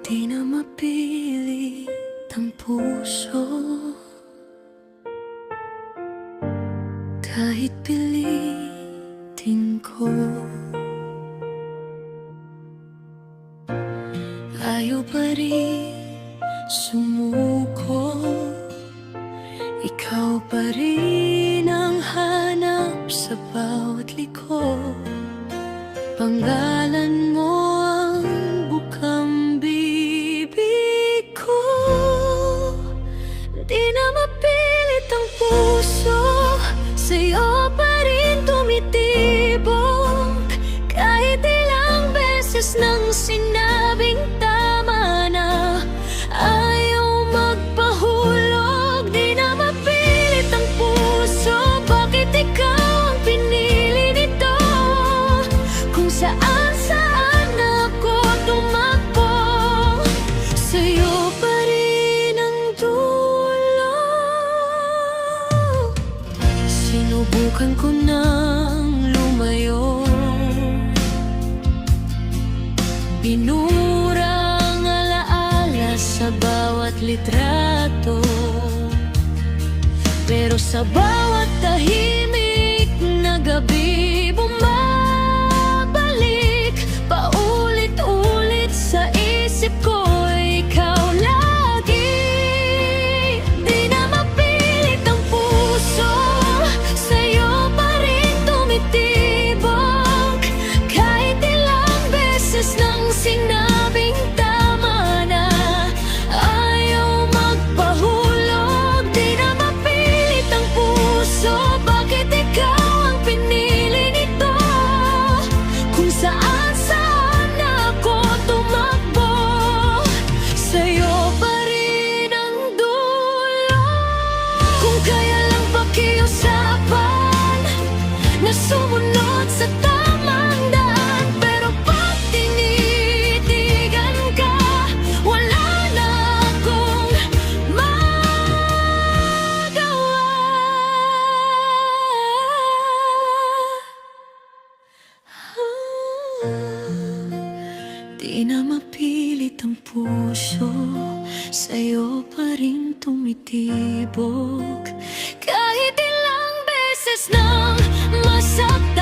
Di na mapilit ang puso, kahit pilitin ko. Ayaw pa rin sumuko, ikaw pa rin ang hanap sa bawat liko. Pangalan mo ang bukang bibig ko. Di na mapilit ang puso, sa'yo pa rin tumitibok. Kahit ilang beses nang sinabing tama na, ayaw magpahulog. Di na mapilit ang puso, bakit ikaw ang pinili nito? Kung saan ako tumakbo, sa'yo pa rin ang dulo. Sinubukan ko nang lumayo, binurang alaala sa bawat litrato, pero sa bawat tahimik na gabi, bumabalik paulit-ulit sa isip ko, ikaw lagi. Di na mapilit ang puso, sa'yo pa rin tumitibok. Kahit ilang beses nang sinabing tama na, ayaw magpahulog. Di na mapilit ang puso, bakit ikaw ang pinili nito? Kung saan ako tumakbo, sa'yo pa rin ang dulo. Kung kaya lang pakiusapan na sumunod sa tamang daan, pero pag tinitigan ka, wala na akong magawa. Di na mapilit ang puso, sa'yo pa rin tumitibok. Kahit ilang beses nang masaktan,